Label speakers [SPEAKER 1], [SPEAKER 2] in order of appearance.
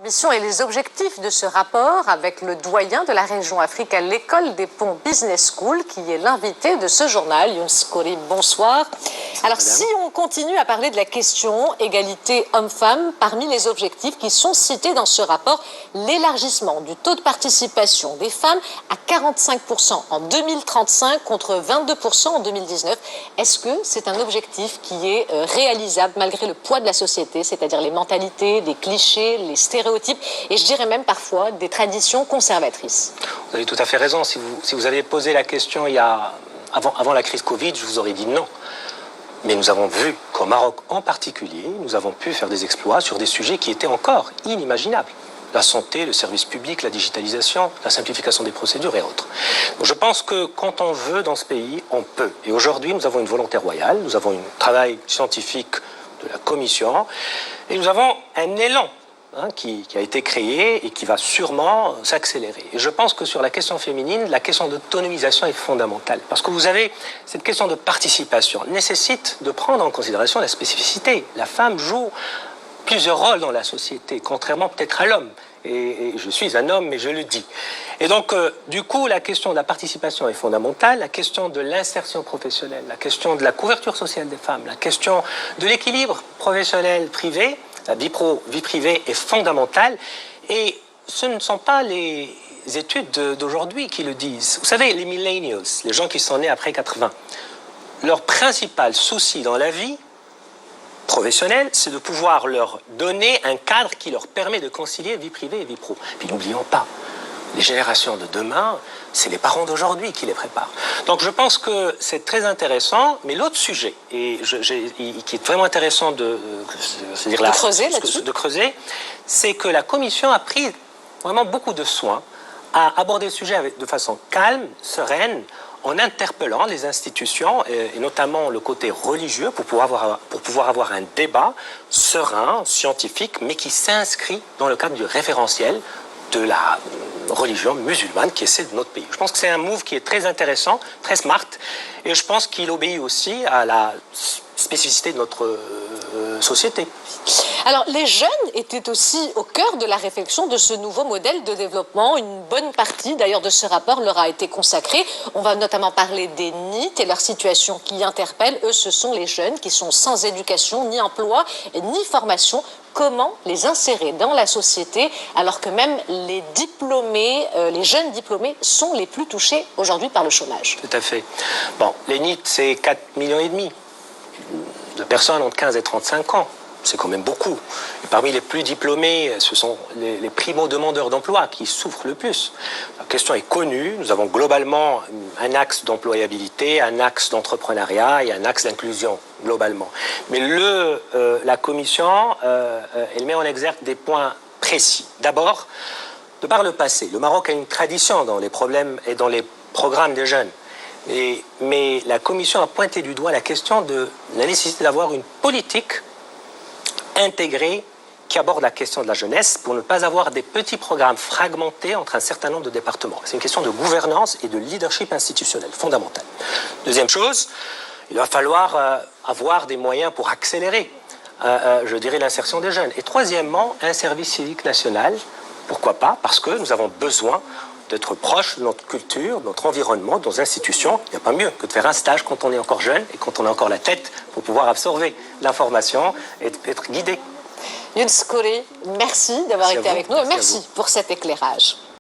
[SPEAKER 1] Mission et les objectifs de ce rapport avec le doyen de la région Afrique à l'école des ponts Business School, qui est l'invité de ce journal. Younes Khoury, bonsoir. Alors, si on continue à parler de la question égalité homme-femme, parmi les objectifs qui sont cités dans ce rapport, l'élargissement du taux de participation des femmes à 45% en 2035 contre 22% en 2019. Est-ce que c'est un objectif qui est réalisable malgré le poids de la société, c'est-à-dire les mentalités, les clichés, les stéréotypes et je dirais même parfois des traditions conservatrices?
[SPEAKER 2] Vous avez tout à fait raison. Si vous aviez posé la question avant la crise Covid, je vous aurais dit non. Mais nous avons vu qu'au Maroc en particulier, nous avons pu faire des exploits sur des sujets qui étaient encore inimaginables. La santé, le service public, la digitalisation, la simplification des procédures et autres. Donc je pense que quand on veut dans ce pays, on peut. Et aujourd'hui, nous avons une volonté royale, nous avons un travail scientifique de la Commission et nous avons un élan qui a été créé et qui va sûrement s'accélérer. Et je pense que sur la question féminine, la question d'autonomisation est fondamentale. Parce que vous avez cette question de participation nécessite de prendre en considération la spécificité. La femme joue plusieurs rôles dans la société, contrairement peut-être à l'homme. Et je suis un homme, mais je le dis. Et donc, du coup, la question de la participation est fondamentale, la question de l'insertion professionnelle, la question de la couverture sociale des femmes, la question de l'équilibre professionnel-privé, la vie privée est fondamentale. Et ce ne sont pas les études d'aujourd'hui qui le disent. Vous savez, les millennials, les gens qui sont nés après 80, leur principal souci dans la vie professionnelle, c'est de pouvoir leur donner un cadre qui leur permet de concilier vie privée et vie pro. Puis n'oublions pas, les générations de demain, c'est les parents d'aujourd'hui qui les préparent. Donc je pense que c'est très intéressant, mais l'autre sujet, qui est vraiment intéressant de creuser, c'est que la Commission a pris vraiment beaucoup de soin à aborder le sujet de façon calme, sereine, en interpellant les institutions, et notamment le côté religieux, pour pouvoir avoir un débat serein, scientifique, mais qui s'inscrit dans le cadre du référentiel de la religion musulmane qui est celle de notre pays. Je pense que c'est un move qui est très intéressant, très smart, et je pense qu'il obéit aussi à la spécificité de notre société.
[SPEAKER 1] Alors, les jeunes étaient aussi au cœur de la réflexion de ce nouveau modèle de développement. Une bonne partie, d'ailleurs, de ce rapport leur a été consacrée. On va notamment parler des NEET et leur situation qui interpelle. Eux, ce sont les jeunes qui sont sans éducation, ni emploi, ni formation. Comment les insérer dans la société alors que même les diplômés, les jeunes diplômés sont les plus touchés aujourd'hui par le chômage?
[SPEAKER 2] Tout à fait. Bon, les NEET, c'est 4,5 millions de personnes entre 15 et 35 ans. C'est quand même beaucoup. Et parmi les plus diplômés, ce sont les primo-demandeurs d'emploi qui souffrent le plus. La question est connue. Nous avons globalement un axe d'employabilité, un axe d'entrepreneuriat et un axe d'inclusion, globalement. Mais la Commission, elle met en exergue des points précis. D'abord, de par le passé, le Maroc a une tradition dans les problèmes et dans les programmes des jeunes. Mais la Commission a pointé du doigt la question de la nécessité d'avoir une politique intégrée qui aborde la question de la jeunesse pour ne pas avoir des petits programmes fragmentés entre un certain nombre de départements. C'est une question de gouvernance et de leadership institutionnel fondamentale. Deuxième chose, il va falloir avoir des moyens pour accélérer, je dirais, l'insertion des jeunes. Et troisièmement, un service civique national. Pourquoi pas? Parce que nous avons besoin d'être proche de notre culture, de notre environnement, de nos institutions. Il n'y a pas mieux que de faire un stage quand on est encore jeune et quand on a encore la tête pour pouvoir absorber l'information et être guidé.
[SPEAKER 1] Younes Khoury, merci d'avoir été avec nous et merci pour cet éclairage.